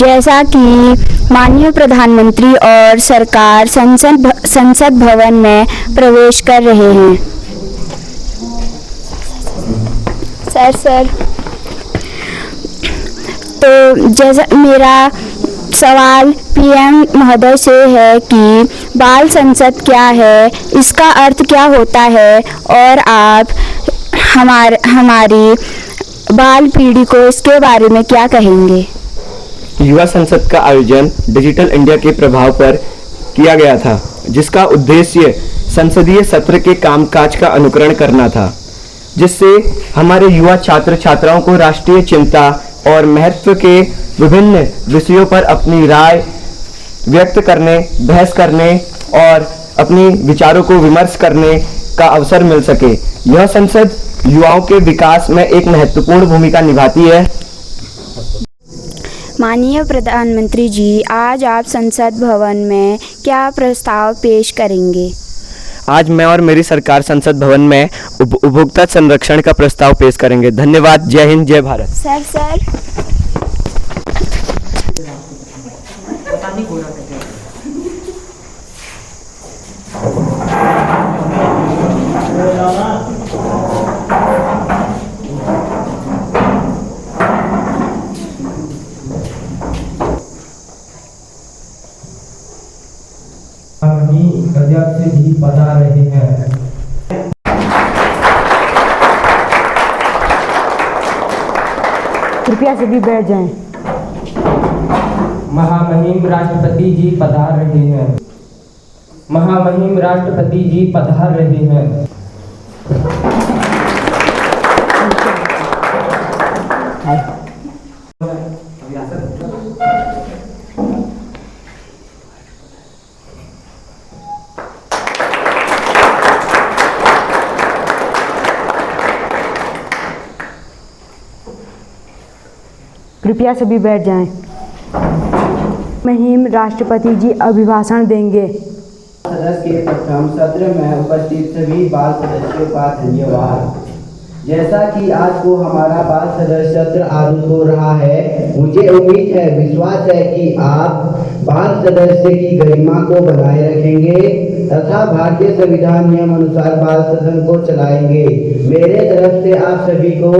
जैसा कि माननीय प्रधानमंत्री और सरकार संसद भवन में प्रवेश कर रहे हैं। सर तो जैसा मेरा सवाल पीएम महोदय से है कि बाल संसद क्या है, इसका अर्थ क्या होता है और आप हमारी बाल पीढ़ी को इसके बारे में क्या कहेंगे? युवा संसद का आयोजन डिजिटल इंडिया के प्रभाव पर किया गया था, जिसका उद्देश्य संसदीय सत्र के कामकाज का अनुकरण करना था, जिससे हमारे युवा छात्र छात्राओं को राष्ट्रीय चिंता और महत्व के विभिन्न विषयों पर अपनी राय व्यक्त करने, बहस करने और अपनी विचारों को विमर्श करने का अवसर मिल सके। यह संसद युवाओं के विकास में एक महत्वपूर्ण भूमिका निभाती है। माननीय प्रधानमंत्री जी, आज आप संसद भवन में क्या प्रस्ताव पेश करेंगे? आज मैं और मेरी सरकार संसद भवन में उपभोक्ता संरक्षण का प्रस्ताव पेश करेंगे। धन्यवाद। जय हिंद, जय भारत। सर अध्यक्ष जी बता रहे हैं। कृपया सभी बैठ जाएं। महामहिम राष्ट्रपति जी पधार रहे हैं। महामहिम राष्ट्रपति जी पधार रहे हैं। कृपया सभी बैठ जाएं। महिम राष्ट्रपति जी अभिभाषण देंगे। सदस्य के प्रथम सत्र में उपस्थित सभी बाल सदस्यों का धन्यवाद। जैसा कि आज को हमारा बाल सदस्य सत्र आरंभ हो रहा है, मुझे उम्मीद है, विश्वास है कि आप बाल सदस्य की गरिमा को बनाए रखेंगे तथा भारतीय संविधान नियम अनुसार बाल सदन को चलाएंगे। मेरे तरफ से आप सभी को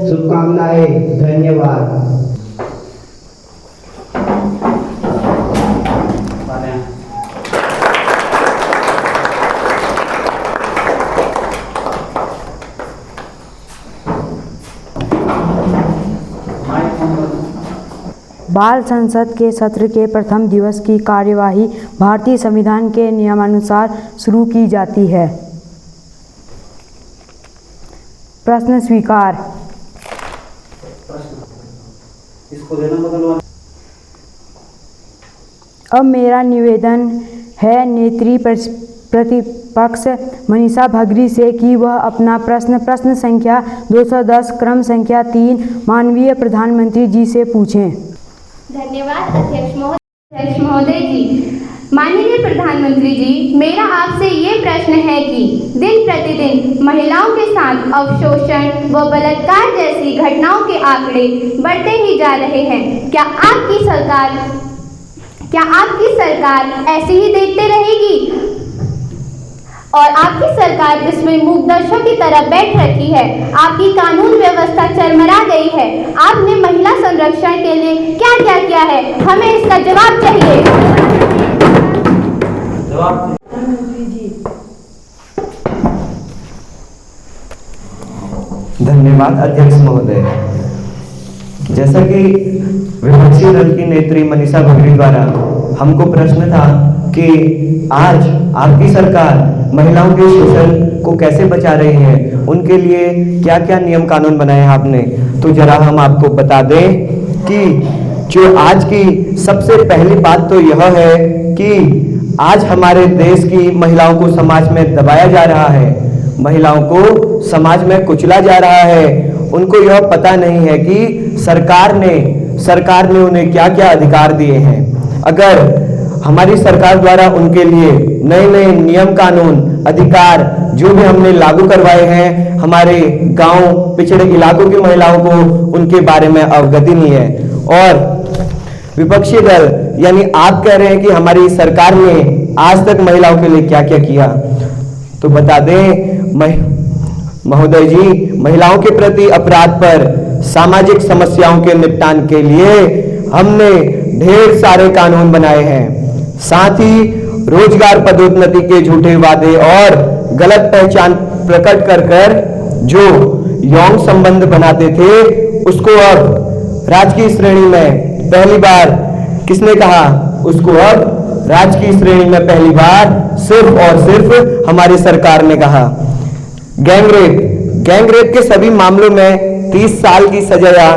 शुभकामनाएं। धन्यवाद। बाल संसद के सत्र के प्रथम दिवस की कार्यवाही भारतीय संविधान के नियमानुसार शुरू की जाती है। प्रश्न स्वीकार। अब मेरा निवेदन है नेत्री प्रतिपक्ष मनीषा भगरी से कि वह अपना प्रश्न संख्या 210 क्रम संख्या 3 माननीय प्रधानमंत्री जी से पूछें। धन्यवाद अध्यक्ष महोदय जी। माननीय प्रधानमंत्री जी, मेरा आपसे ये प्रश्न है कि दिन प्रतिदिन महिलाओं के साथ अवशोषण व बलात्कार जैसी घटनाओं के आंकड़े बढ़ते ही जा रहे हैं। क्या आपकी सरकार ऐसे ही देखते रहेगी और आपकी सरकार इसमें मूकदर्शकों की तरह बैठ रखी है? आपकी कानून व्यवस्था चरमरा गई है। आपने महिला संरक्षण के लिए क्या क्या किया है? हमें इसका जवाब चाहिए। धन्यवाद अध्यक्ष महोदय। जैसा कि विपक्षी दल की नेत्री मनीषा भगरी द्वारा हमको प्रश्न था कि आज आपकी सरकार महिलाओं के शोषण को कैसे बचा रही है, उनके लिए क्या क्या नियम कानून बनाए हैं आपने, तो जरा हम आपको बता दें कि जो आज की सबसे पहली बात तो यह है कि आज हमारे देश की महिलाओं को समाज में दबाया जा रहा है, महिलाओं को समाज में कुचला जा रहा है। उनको यह पता नहीं है कि सरकार ने उन्हें क्या क्या अधिकार दिए हैं। अगर हमारी सरकार द्वारा उनके लिए नए नए नियम कानून अधिकार जो भी हमने लागू करवाए हैं, हमारे गांव पिछड़े इलाकों की महिलाओं को उनके बारे में अवगति नहीं है। और विपक्षी दल यानी आप कह रहे हैं कि हमारी सरकार ने आज तक महिलाओं के लिए क्या क्या किया, तो बता दें महोदय जी, महिलाओं के प्रति अपराध पर सामाजिक समस्याओं के निपटान के लिए हमने ढेर सारे कानून बनाए हैं। साथ ही रोजगार पदोन्नति के झूठे वादे और गलत पहचान प्रकट कर जो यौन संबंध बनाते थे उसको अब राजकीय श्रेणी में पहली बार किसने कहा, उसको अब राजकीय श्रेणी में पहली बार सिर्फ और सिर्फ हमारी सरकार ने कहा। गैंगरेप के सभी मामलों में 30 साल की सजा या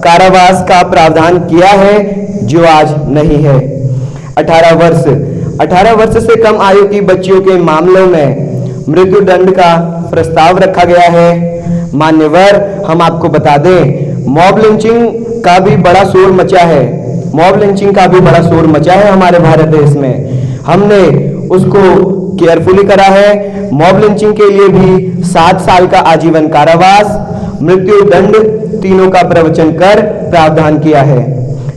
कारावास का प्रावधान किया है, जो आज नहीं है। 18 वर्ष से कम आयु की बच्चियों के मामलों में मृत्यु दंड का प्रस्ताव रखा गया है। मान्यवर, हम आपको बता दें, मॉब लिंचिंग का भी बड़ा शोर मचा है। मॉब लिंचिंग का भी बड़ा शोर मचा है हमारे भारत देश में। हमने उसको केयरफुली करा है। मॉब लिंचिंग के लिए भी 7 साल का आजीवन कारावास, मृत्यु दंड तीनों का प्रवचन कर प्रावधान किया है।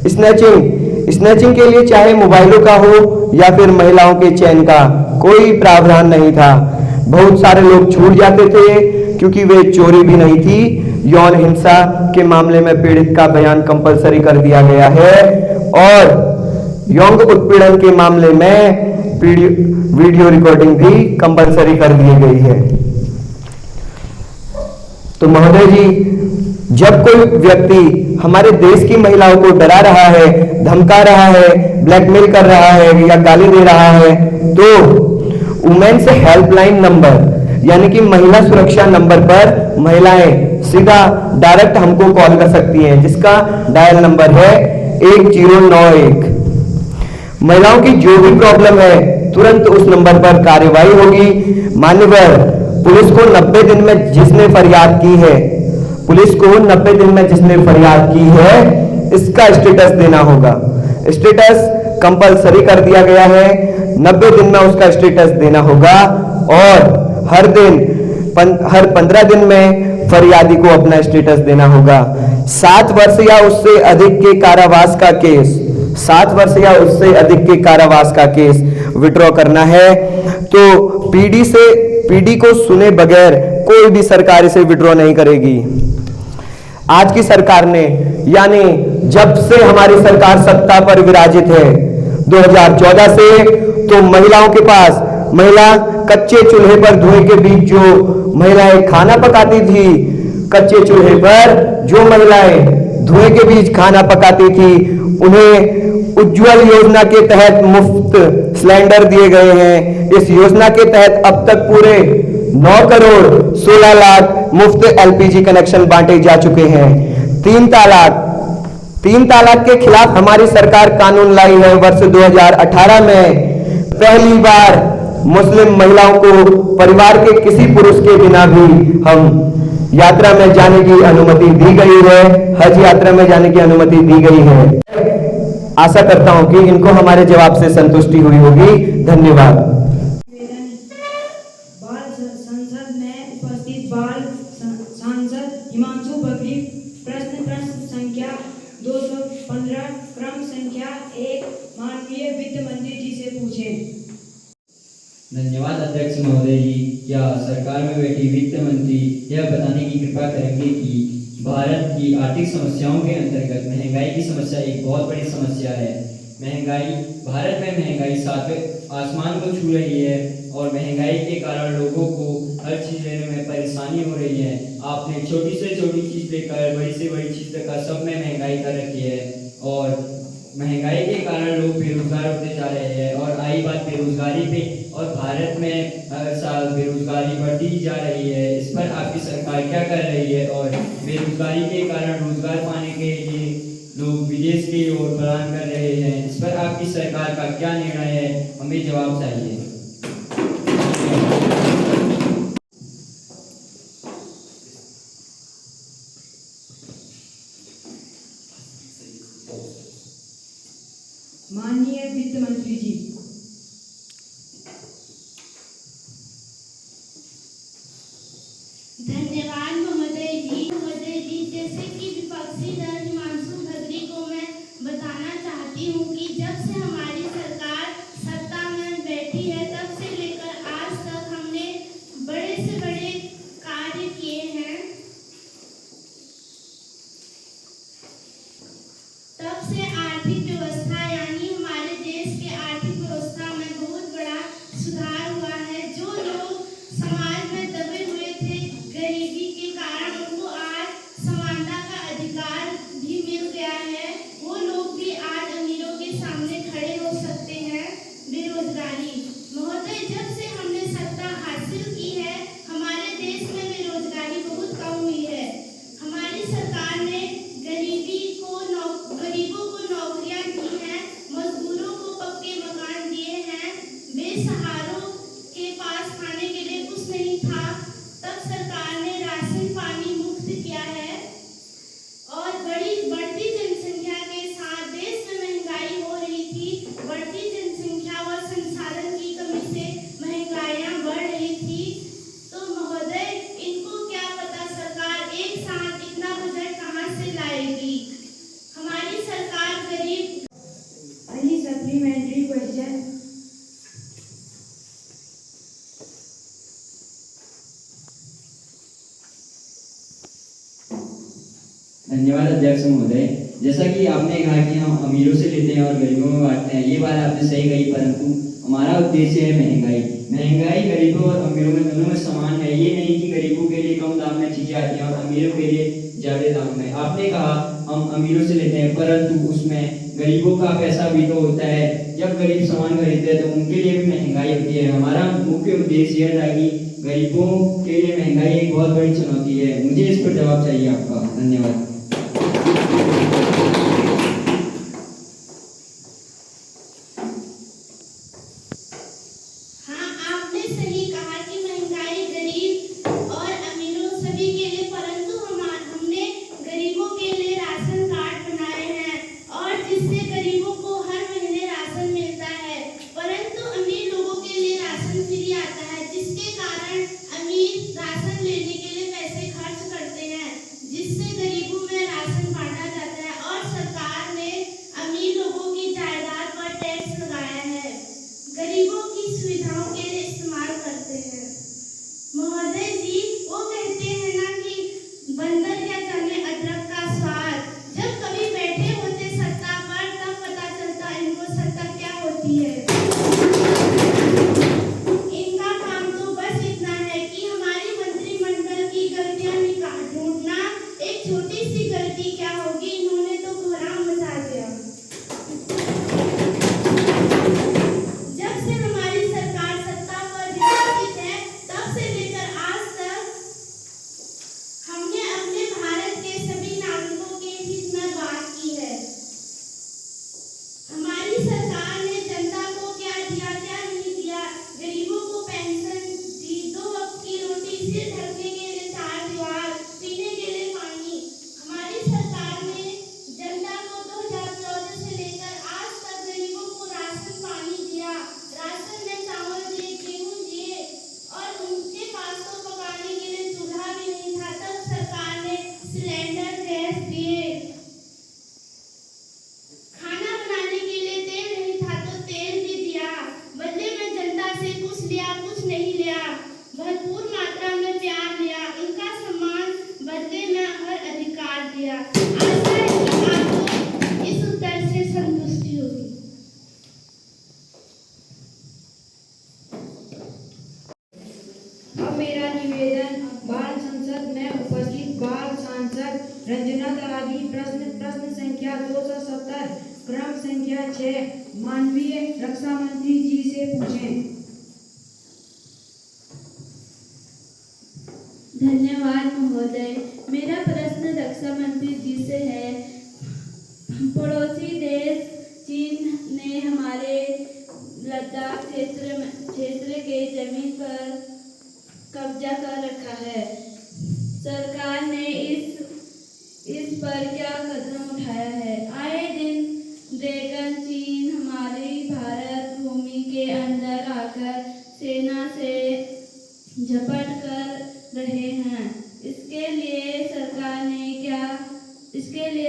स्नैचिंग के लिए चाहे मोबाइलों का हो या फिर महिलाओं के चैन का, कोई प्रावधान नहीं था। बहुत सारे लोग छूट जाते थे क्योंकि वे चोरी भी नहीं थी। यौन हिंसा के मामले में पीड़ित का बयान कंपलसरी कर दिया गया है और यौन उत्पीड़न के मामले में वीडियो रिकॉर्डिंग भी कंपलसरी कर दी गई है। तो महोदय जी, जब कोई व्यक्ति हमारे देश की महिलाओं को डरा रहा है, धमका रहा है, ब्लैकमेल कर रहा है या गाली दे रहा है, तो वुमेन्स हेल्पलाइन नंबर यानी कि महिला सुरक्षा नंबर पर महिलाएं सीधा डायरेक्ट हमको कॉल कर सकती हैं, जिसका डायल नंबर है 1091। महिलाओं की जो भी प्रॉब्लम है तुरंत उस नंबर पर कार्यवाही होगी। मान्यवर, पुलिस को 90 दिन में जिसने फरियाद की है, पुलिस को 90 दिन में जिसने फरियाद की है, इसका स्टेटस देना होगा। स्टेटस कंपलसरी कर दिया गया है। 90 दिन में उसका स्टेटस देना होगा और हर 15 दिन में फरियादी को अपना स्टेटस देना होगा। 7 वर्ष या उससे अधिक के कारावास का केस, 7 वर्ष या उससे अधिक के कारावास का केस विड्रॉ करना है तो पीडी को सुने बगैर कोई भी सरकार इसे विड्रॉ नहीं करेगी। आज की सरकार ने, यानी जब से हमारी सरकार सत्ता पर विराजित है 2014 से, तो महिलाओं के पास, महिला कच्चे चूल्हे पर धुएं के बीच जो महिलाएं खाना पकाती थी, कच्चे चूल्हे पर जो महिलाएं धुएं के बीच खाना पकाती थी, उन्हें उज्ज्वल योजना के तहत मुफ्त सिलेंडर दिए गए हैं। इस योजना के तहत अब तक पूरे 9 करोड़ 16 लाख मुफ्त एलपीजी कनेक्शन बांटे जा चुके हैं। 3 तलाक के खिलाफ हमारी सरकार कानून लाई है। वर्ष 2018 में पहली बार मुस्लिम महिलाओं को परिवार के किसी पुरुष के बिना भी हम यात्रा में जाने की अनुमति दी गई है, हज यात्रा में जाने की अनुमति दी गई है। आशा करता हूं कि इनको हमारे जवाब से संतुष्टि हुई होगी। धन्यवाद। बाल संसद में उपस्थित बाल सांसद हिमांशु बकरी प्रश्न संख्या 215 क्रम संख्या 1 माननीय वित्त मंत्री जी से पूछें। धन्यवाद अध्यक्ष महोदय जी। क्या सरकार में बैठी वित्त मंत्री यह बताने की कृपा करेंगे कि भारत की आर्थिक समस्याओं के अंतर्गत महंगाई की समस्या एक बहुत बड़ी समस्या है। भारत में महंगाई 7वें आसमान को छू रही है और महंगाई के कारण लोगों को हर चीज लेने में परेशानी हो रही है। आपने छोटी से छोटी चीज लेकर बड़ी से बड़ी चीज तक सब में महंगाई कर रखी है और महंगाई के कारण लोग बेरोजगार होते जा रहे हैं। और आई बात बेरोजगारी पे, और भारत में हर साल बेरोजगारी बढ़ती ही जा रही है। इस पर आपकी सरकार क्या कर रही है और बेरोजगारी के कारण रोजगार पाने के लिए लोग विदेश की ओर पलायन कर रहे हैं, इस पर आपकी सरकार का क्या निर्णय है, हमें जवाब चाहिए। माननीय वित्त मंत्री जी, धन्यवाद महोदय जी। जैसे कि विपक्षी दल हिमांशु बकरी को मैं बताना चाहती जानती हूँ कि जब से हमारी सरकार सत्ता में बैठी है तब से लेकर आज तक हमने बड़े से बड़े कार्य किए हैं। तब से आर्थिक व्यवस्था यानी हमारे देश के आर्थिक व्यवस्था में बहुत बड़ा सुधार हुआ है। जो लोग समाज में दबे हुए थे गरीबी के कारण, उनको आज समानता का अधिकार भी मिल गया है। वो लोग भी आज अमीरों के सामने खड़े हो सकते हैं। बेरोजगारी महोदय, जब से हमने सत्ता हासिल की है हमारे देश में बेरोजगारी बहुत कम हुई है। हमारी सरकार ने गरीबों को नौकरियां दी हैं, मजदूरों को पक्के मकान दिए हैं, बेसहारों के पास खाने के लिए कुछ नहीं था तब सरकार ने राशन पानी मुफ्त किया है। और बढ़ती जनसंख्या के साथ देश में महंगाई हो रही थी। बढ़ती जनसंख्या व संसाधन की कमी से महंगाइयां बढ़ रही थी। तो महोदय, इनको क्या पता सरकार एक साथ इतना बजट कहां से लाएगी। हमारी सरकार गरीब। Any supplementary question? धन्यवाद अध्यक्ष महोदय। जैसा कि आपने कहा कि हम अमीरों से लेते हैं और गरीबों में बांटते हैं, ये बात आपने सही कही, परंतु हमारा उद्देश्य है महंगाई गरीबों और अमीरों में दोनों में समान है। ये नहीं कि गरीबों के लिए कम दाम में चीजें आती हैं और अमीरों के लिए ज्यादा दाम में। आपने कहा हम अमीरों से लेते हैं, परंतु उसमें गरीबों का पैसा भी तो होता है। जब गरीब सामान खरीदते हैं तो उनके लिए भी महंगाई होती है। हमारा मुख्य उद्देश्य यह था कि गरीबों के लिए महंगाई एक बहुत बड़ी चुनौती है। मुझे इस पर जवाब चाहिए आपका। धन्यवाद। हाँ, आपने सही कहा कि महंगाई गरीब और अमीरों सभी के लिए, परंतु हमने गरीबों के लिए राशन कार्ड बनाए हैं और जिससे गरीबों को हर महीने राशन मिलता है, परंतु अमीर लोगों के लिए राशन फ्री आता है, जिसके कारण अमीर राशन लेने के लिए पैसे खर्च करते हैं, जिससे गरीबों में राशन बांटा जाता है। और सरकार ने अमीर लोगों की जायदाद पर टैक्स लगाया है, गरीबों की सुविधाओं के लिए इस्तेमाल करते हैं। महोदय जी, वो कहते हैं ना कि बंदर क्या जाने अदरक का स्वाद। जब कभी बैठे होते सत्ता पर तब पता चलता इनको सत्ता क्या होती है। इनका काम तो बस इतना है कि हमारी मंत्रिमंडल की गलतियां ढूंढना। एक छोटी सी गलती क्या होगी, इन्होंने तो कोहराम मचा दिया। जब से हमारी सरकार सत्ता पर विराजित है तब से लेकर आज तक हमने अपने भारत के सभी नागरिकों के हित में बात की है। हमारी सरकार ने जनता को क्या दिया क्या नहीं दिया। गरीबों को पेंशन दी, 2 वक्त की रोटी, सिर ढकने के लिए 4 दीवार, पीने के लिए पानी। हमारी सरकार ने जनता को 2014 से लेकर आज तक गरीबों को राशन पानी दिया, राशन में चावल दिए, गेहूं दिए, और उनके पास तो पकाने के लिए चूल्हा भी नहीं था तब सरकार ने सिलेंडर गैस दिए। खाना बनाने के लिए तेल नहीं था तो तेल भी दिया। बदले में जनता से कुछ लिया, कुछ नहीं लिया, भरपूर मात्रा में प्यार लिया, उनका सम्मान बदले में हर अधिकार दिया। आशा है कि आपको इस उत्तर से संतुष्टि होगी। अब मेरा निवेदन बाल संसद में उपस्थित बाल सांसद रंजना दलाली प्रश्न संख्या 270 क्रम संख्या 6 माननीय रक्षा मंत्री जी से पूछें। धन्यवाद महोदय। मेरा प्रश्न रक्षा मंत्री जी से है। पड़ोसी देश चीन ने हमारे लद्दाख क्षेत्र के जमीन पर कब्जा कर रखा है। सरकार ने इस पर क्या कदम उठाया है? आए दिन ड्रैगन चीन हमारी भारत भूमि के अंदर आकर सेना से झपट कर रहे हैं। इसके लिए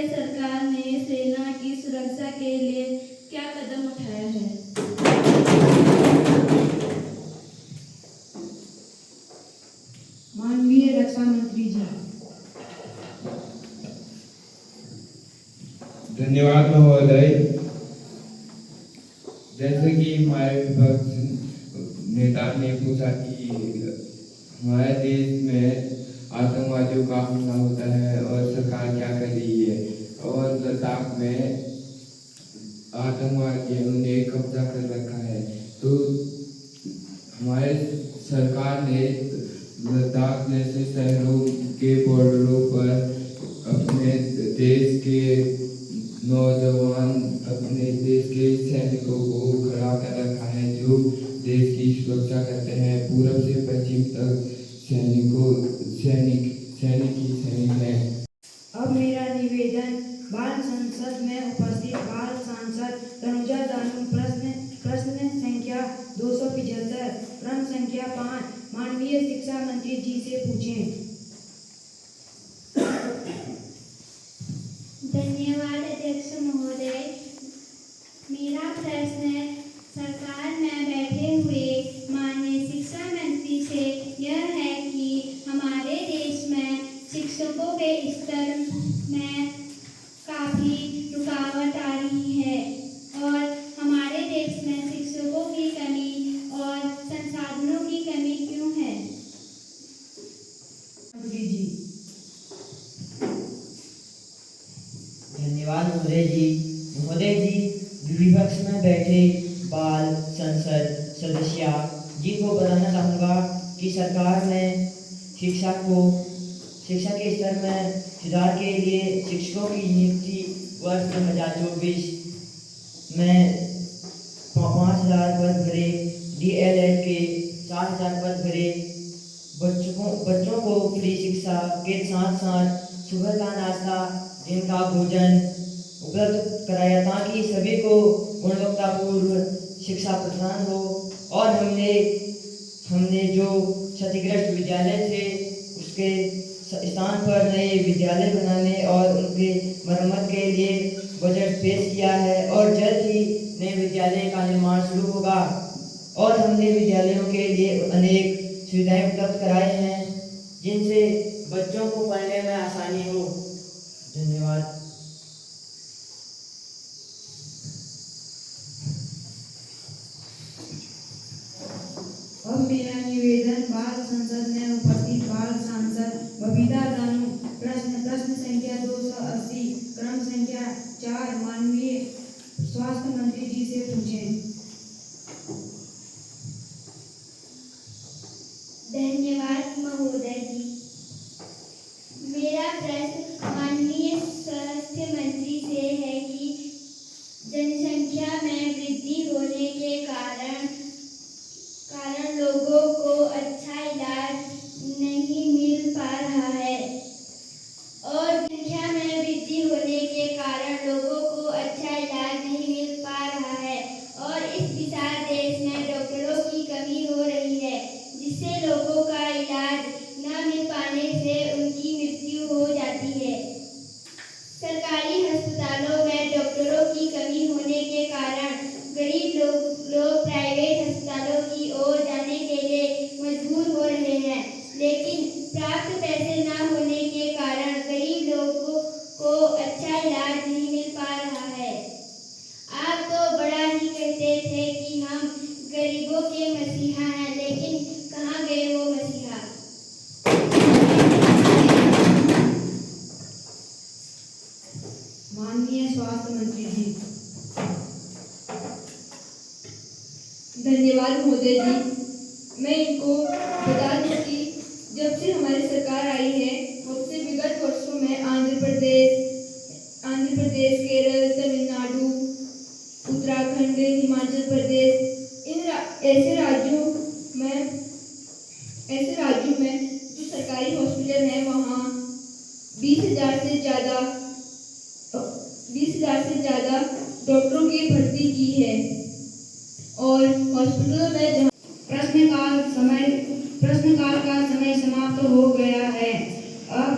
सरकार ने सेना की सुरक्षा के उठाया है। माननीय रक्षा मंत्री जी। धन्यवाद महोदय। जैसे कि हमारे विपक्ष नेता ने पूछा कि हमारे देश में आतंकवादियों का हमला होता है और सरकार क्या कर रही है, और लद्दाख में आतंकवादियों ने कब्जा कर रखा है। तो हमारे सरकार ने लद्दाख जैसे शहरों के बॉर्डरों पर अपने देश के नौजवान, अपने देश के सैनिकों को खड़ा कर रखा है, जो देश की सुरक्षा करते हैं। पूरब से पश्चिम तक सैनिक ही सैनिक हैं। अब मेरा निवेदन बाल संसद में उपस्थित बाल सांसद तनुजा दानू प्रश्न संख्या 275 क्रम संख्या 5 माननीय शिक्षा मंत्री जी से पूछें। धन्यवाद अध्यक्ष महोदय। मेरा प्रश्न सरकार में बैठे हुए माननीय शिक्षा मंत्री से यह है कि हमारे देश में शिक्षकों के स्तर में काफ़ी रुकावट आ रही है और हमारे देश में शिक्षकों की कमी और संसाधनों की कमी क्यों है? धन्यवाद महोदय जी। महोदय जी, विपक्ष में बैठे बाल संसद सदस्य जी को बताना चाहूँगा कि सरकार ने शिक्षा के स्तर में सुधार के लिए शिक्षकों की नियुक्ति वर्ष 2024 में 5,000 पद भरे, DLED के 4,000 पद भरे, बच्चों को फ्री शिक्षा के साथ साथ सुबह का नाश्ता, दिन का भोजन उपलब्ध कराया ताकि सभी को गुणवत्तापूर्ण शिक्षा प्रदान हो। और हमने जो क्षतिग्रस्त विद्यालय थे उसके स्थान पर नए विद्यालय बनाने और उनके मरम्मत के लिए बजट पेश किया है और जल्द ही नए विद्यालय का निर्माण शुरू होगा। और हमने विद्यालयों के लिए अनेक सुविधाएं उपलब्ध कराए हैं जिनसे बच्चों को पढ़ने में आसानी हो। धन्यवाद। अब मेरा निवेदन बाल संसद में उपस्थित बाल सांसद बबीता दानू प्रश्न संख्या 280 क्रम संख्या 4 माननीय स्वास्थ्य मंत्री जी से पूछें। धन्यवाद महोदय जी। मेरा प्रश्न माननीय स्वास्थ्य मंत्री से है कि जनसंख्या में वृद्धि होने के कारण लोगों को अच्छा इलाज नहीं मिल पा रहा है और संख्या में वृद्धि होने के कारण लोगों को अच्छा इलाज नहीं मिल पा रहा है और इस विशाल देश में डॉक्टरों की कमी हो रही है, जिससे लोगों का इलाज न मिल पाने से उनकी मृत्यु हो जाती है। सरकारी अस्पतालों में डॉक्टरों की कमी होने के कारण गरीब लोग प्राइवेट अस्पतालों की ओर जाने के लिए मजबूर हो रहे हैं, लेकिन प्राप्त पैसे न होने के कारण गरीब लोगों को अच्छा इलाज नहीं मिल पा रहा है। आप तो बड़ा ही कहते थे कि हम गरीबों के मसीहा हैं, लेकिन कहाँ गए वो मसीहा? माननीय स्वास्थ्य मंत्री जी। धन्यवाद महोदय जी। मैं इनको बता दूं कि जब से हमारी सरकार आई है तब से विगत वर्षों में आंध्र प्रदेश, केरल, तमिलनाडु, उत्तराखंड, हिमाचल प्रदेश ऐसे राज्यों में जो सरकारी हॉस्पिटल हैं वहाँ 20,000 से ज़्यादा डॉक्टरों की भर्ती की है और हॉस्पिटलों में प्रश्नकाल का समय समाप्त हो गया है। अब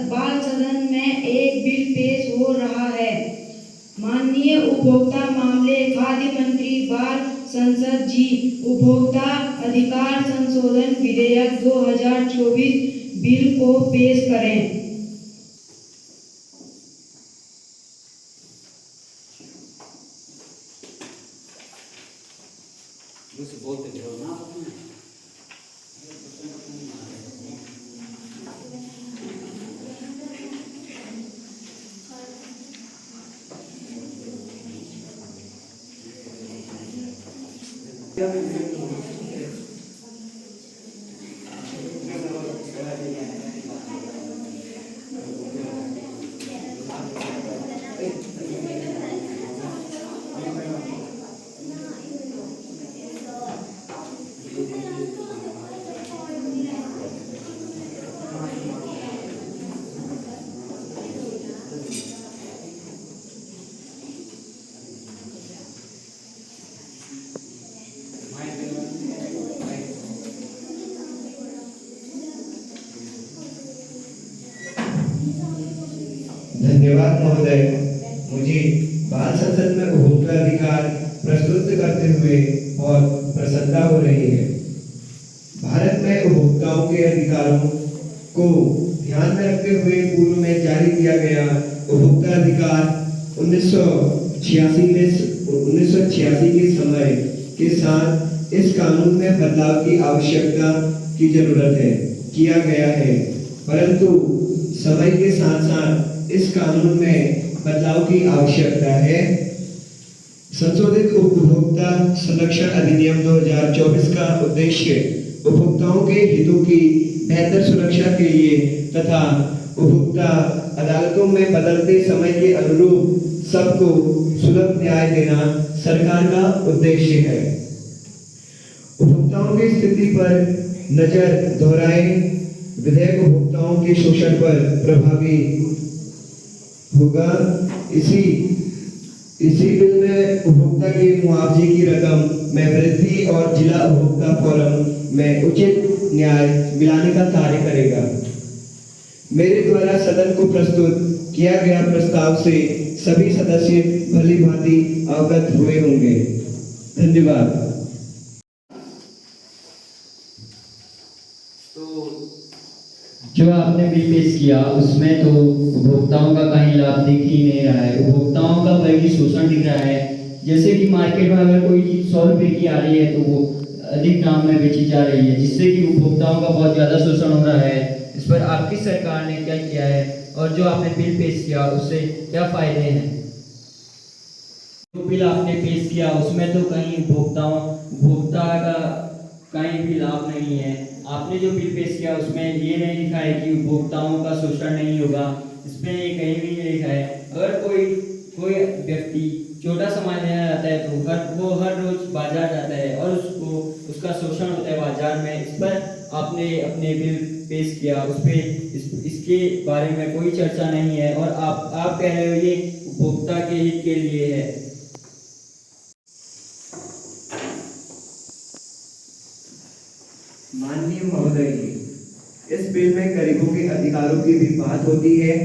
बाल सदन में एक बिल पेश हो रहा है। माननीय उपभोक्ता मामले खाद्य संसद जी उपभोक्ता अधिकार संशोधन विधेयक 2024 बिल को पेश करें। धन्यवाद महोदय, मुझे बाल संसद में उपभोक्ता अधिकार प्रस्तुत करते हुए बहुत प्रसन्नता हो रही है। भारत में उपभोक्ताओं के अधिकारों को ध्यान में रखते हुए पूर्व में जारी किया गया उपभोक्ता अधिकार 1986 के समय के साथ इस कानून में बदलाव की आवश्यकता की जरूरत है किया गया है, परंतु समय के साथ साथ इस कानून में बदलाव की आवश्यकता है। संशोधित उपभोक्ता संरक्षण अधिनियम 2024 का उद्देश्य उपभोक्ताओं के हितों की बेहतर सुरक्षा के लिए तथा उपभोक्ता अदालतों में बदलते समय के अनुरूप सबको सुलभ न्याय देना सरकार का उद्देश्य है। उपभोक्ताओं की स्थिति पर नजर दोहराए विधेयक उपभोक्ताओं के शोषण पर प्रभावी होगा। इसी बिल में उपभोक्ता के मुआवजे की रकम में वृद्धि और जिला उपभोक्ता फोरम में उचित न्याय दिलाने का कार्य करेगा। मेरे द्वारा सदन को प्रस्तुत किया गया प्रस्ताव से सभी सदस्य भली भांति अवगत हुए होंगे। धन्यवाद। जो आपने बिल पेश किया उसमें तो उपभोक्ताओं का कहीं लाभ दिख ही नहीं रहा है, उपभोक्ताओं का बल्कि शोषण दिख रहा है। जैसे कि मार्केट में अगर कोई चीज़ 100 रुपये की आ रही है तो वो अधिक दाम में बेची जा रही है, जिससे कि उपभोक्ताओं का बहुत ज़्यादा शोषण हो रहा है। इस पर आपकी सरकार ने क्या किया है और जो आपने बिल पेश किया उससे क्या फायदे हैं? जो बिल आपने पेश किया उसमें तो कहीं उपभोक्ता का कहीं भी लाभ नहीं है। आपने जो बिल पेश किया उसमें ये नहीं लिखा है कि उपभोक्ताओं का शोषण नहीं होगा, इसमें ये कहीं भी नहीं लिखा है। अगर कोई व्यक्ति छोटा सामान लेना जाता है तो वो हर रोज बाजार जाता है और उसका शोषण होता है बाजार में। इस पर आपने अपने बिल पेश किया, उस पर इसके बारे में कोई चर्चा नहीं है और आप कह रहे हो ये उपभोक्ता के हित के लिए है। माननीय महोदय जी, इस बिल में गरीबों के अधिकारों की भी बात होती है।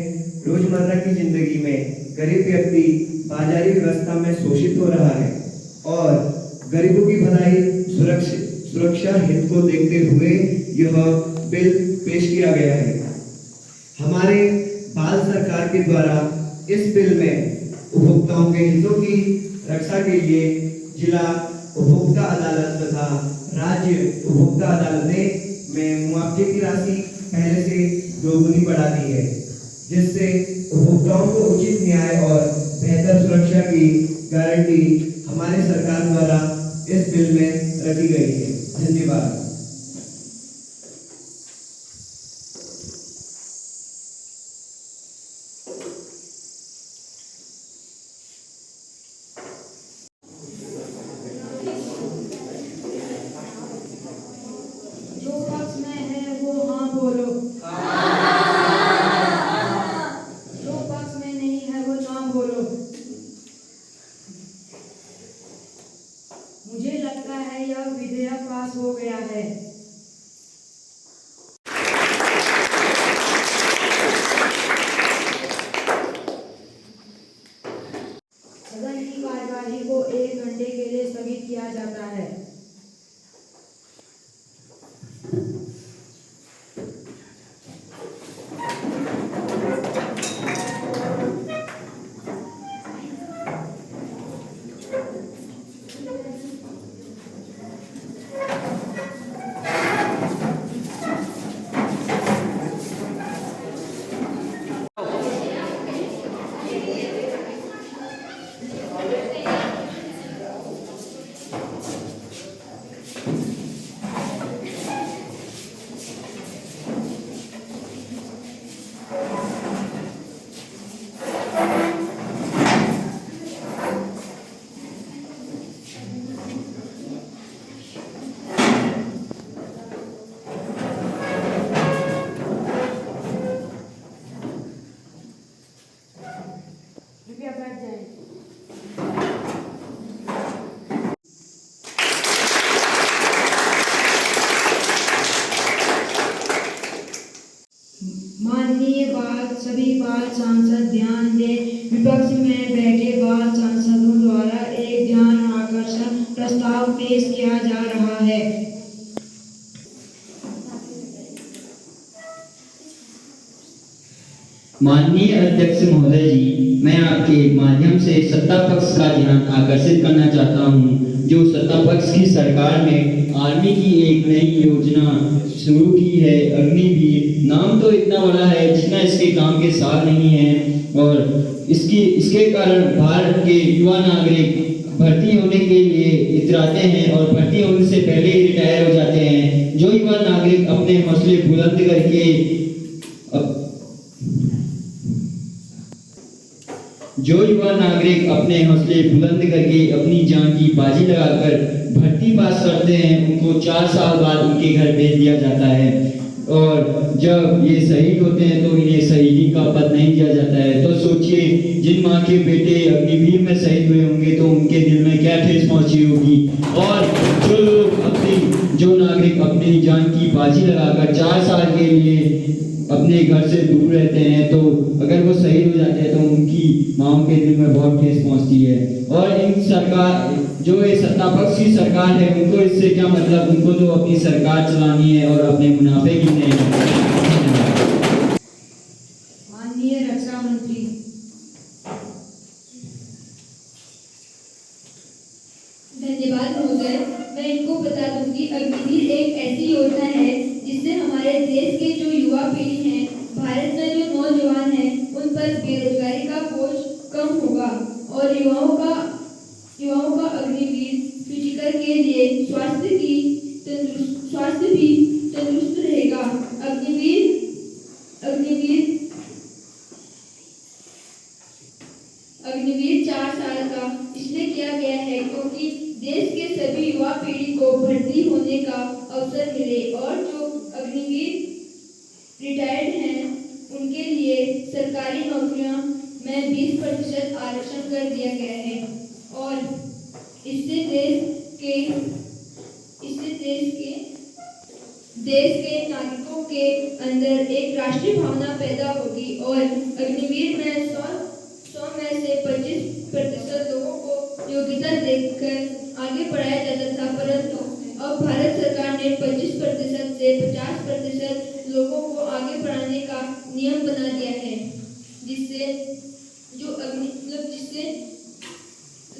रोजमर्रा की जिंदगी में गरीब व्यक्ति बाजारी व्यवस्था में शोषित हो रहा है और गरीबों की भलाई सुरक्षा हित को देखते हुए यह बिल पेश किया गया है। हमारे बाल सरकार के द्वारा इस बिल में उपभोक्ताओं के हितों की रक्षा के लिए जिला उपभोक्ता अदालत तथा राज्य उपभोक्ता अदालतें में मुआवजे की राशि पहले से दोगुनी बढ़ा दी है, जिससे उपभोक्ताओं को उचित न्याय और बेहतर सुरक्षा की गारंटी हमारे सरकार द्वारा इस बिल में रखी गई है। धन्यवाद। जो पक्ष में है वो हाँ बोलो, जो पक्ष में नहीं है वो ना बोलो। मुझे लगता है यह विधेयक पास हो गया है। सदन की कार्यवाही को 1 घंटा घंटे के लिए स्थगित किया जाता है। कृपया बैठ जाएं। माननीय सभी बाल सांसद ध्यान दें। विपक्ष में बैठे बाल सांसदों द्वारा एक ध्यान आकर्षण प्रस्ताव पेश किया जा रहा है। माननीय अध्यक्ष महोदय जी, मैं आपके माध्यम से सत्ता पक्ष का ध्यान आकर्षित करना चाहता हूं। जो सत्ता पक्ष की सरकार ने आर्मी की एक नई योजना शुरू की है, अग्निवीर। नाम तो इतना बड़ा है जितना इसके काम के साथ नहीं है, और इसके कारण भारत के युवा नागरिक भर्ती होने के लिए इतराते हैं और भर्ती होने से पहले ही रिटायर हो जाते हैं। जो युवा नागरिक अपने हौसले बुलंद करके अपनी जान की बाजी लगाकर भर्ती पास करते हैं, उनको 4 साल बाद उनके घर भेज दिया जाता है। और जब ये शहीद होते हैं तो इन्हें शहीदी का पद नहीं दिया जाता है। तो सोचिए, जिन माँ के बेटे अग्निवीर में शहीद हुए होंगे तो उनके दिल में क्या ठेस पहुंची होगी। और जो नागरिक अपनी जान की बाजी लगाकर 4 साल के लिए अपने घर से दूर रहते हैं, तो अगर वो शहीद हो जाते हैं तो उनकी माँओं के दिल में बहुत ठेस पहुंचती है। और इन सरकार, जो ये सत्ता पक्ष की सरकार है, उनको इससे क्या मतलब, उनको तो अपनी सरकार चलानी है और अपने मुनाफे गिनने हैं। माननीय रक्षा मंत्री। धन्यवाद महोदय। मैं इनको बता दूं कि अग्निवीर एक ऐसी योजना है जिससे हमारे देश के जो युवा पीढ़ी है, भारत में जो नौजवान हैं, उन पर बेरोजगारी का बोझ कम होगा और युवाओं का अग्निवीर फिजिकल के लिए स्वास्थ्य भी तंदुरुस्त रहेगा। अग्निवीर 4 साल का इसलिए किया गया है क्योंकि देश के सभी युवा पीढ़ी को भर्ती होने का अवसर मिले, और जो अग्निवीर रिटायर्ड हैं उनके लिए सरकारी नौकरियों में 20% आरक्षण कर दिया गया है। और इससे देश के नागरिकों के अंदर एक राष्ट्रीय भावना पैदा होगी। और अग्निवीर में 100 में से 25% लोगों को योग्यता देखकर आगे बढ़ाया जाता था, परंतु अब भारत सरकार ने 25% से 50% लोगों को आगे बढ़ाने का नियम बना दिया है, जिससे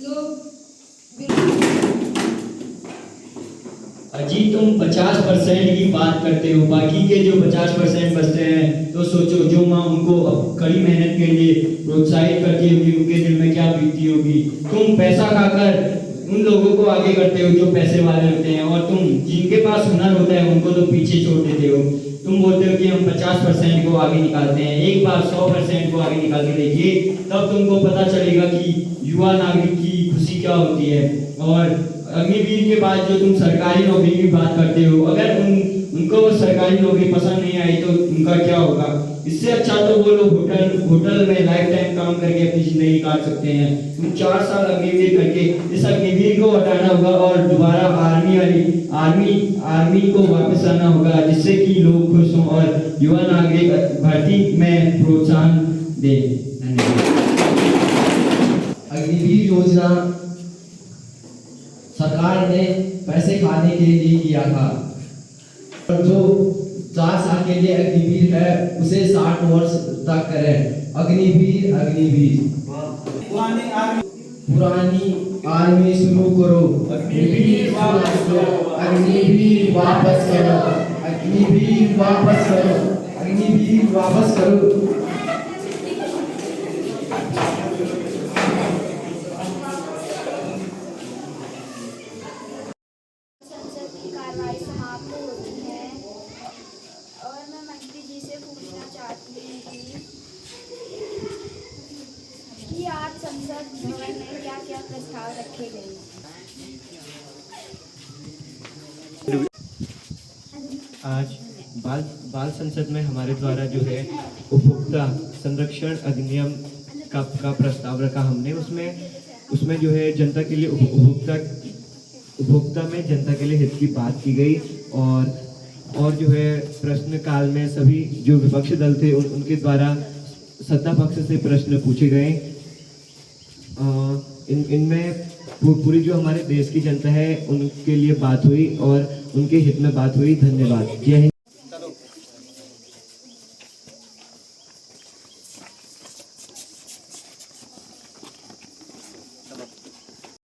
लोग अजी, तुम 50% की बात करते हो, बाकी के जो 50% बचते हैं, तो सोचो जो माँ उनको कड़ी मेहनत के लिए प्रोत्साहित करती होगी, उनके दिल में क्या बीतती होगी। तुम पैसा खाकर उन लोगों को आगे करते हो जो पैसे वाले होते हैं, और तुम जिनके पास हुनर होता है उनको तो पीछे छोड़ देते हो। तुम बोलते हो कि हम 50% को आगे निकालते हैं। एक बार 100% को आगे निकाल के देखिए, तब तुमको पता चलेगा कि युवा नागरिक की खुशी क्या होती है। और अग्निवीर के बाद जो तुम सरकारी नौकरी की बात करते हो, अगर उनको सरकारी नौकरी पसंद नहीं आई तो उनका क्या होगा। इससे अच्छा तो वो लोग होटल में लाइफ टाइम काम करके अपनी जिंदगी काट सकते हैं। तुम 4 साल अग्निवीर करके इस अग्निवीर को हटाना होगा और दोबारा आर्मी को वापस आना होगा, जिससे कि लोग खुश हों और युवा नागरिक भर्ती में प्रोत्साहन दें। अग्निवीर योजना ने पैसे खाने के लिए किया था। और जो 4 साल के लिए अग्निवीर है उसे 60 वर्ष तक करें। अग्निवीर अग्निवीर पुरानी आर्मी शुरू करो। अग्निवीर वापस करो। अग्निवीर वापस करो। अग्निवीर वापस करो। अग्निवीर वापस करो। संसद की कार्रवाई समाप्त होती है और मैं मंत्री जी से पूछना चाहती हूँ कि आज संसद भवन में क्या क्या प्रस्ताव रखे गए। आज बाल संसद में हमारे द्वारा जो है उपभोक्ता संरक्षण अधिनियम का प्रस्ताव रखा हमने। उसमें जो है जनता के लिए उपभोक्ता में जनता के लिए हित की बात की गई और जो है प्रश्न काल में सभी जो विपक्षी दल थे उनके द्वारा सत्ता पक्ष से प्रश्न पूछे गए। इनमें पूरी जो हमारे देश की जनता है उनके लिए बात हुई और उनके हित में बात हुई। धन्यवाद। जय हिंद।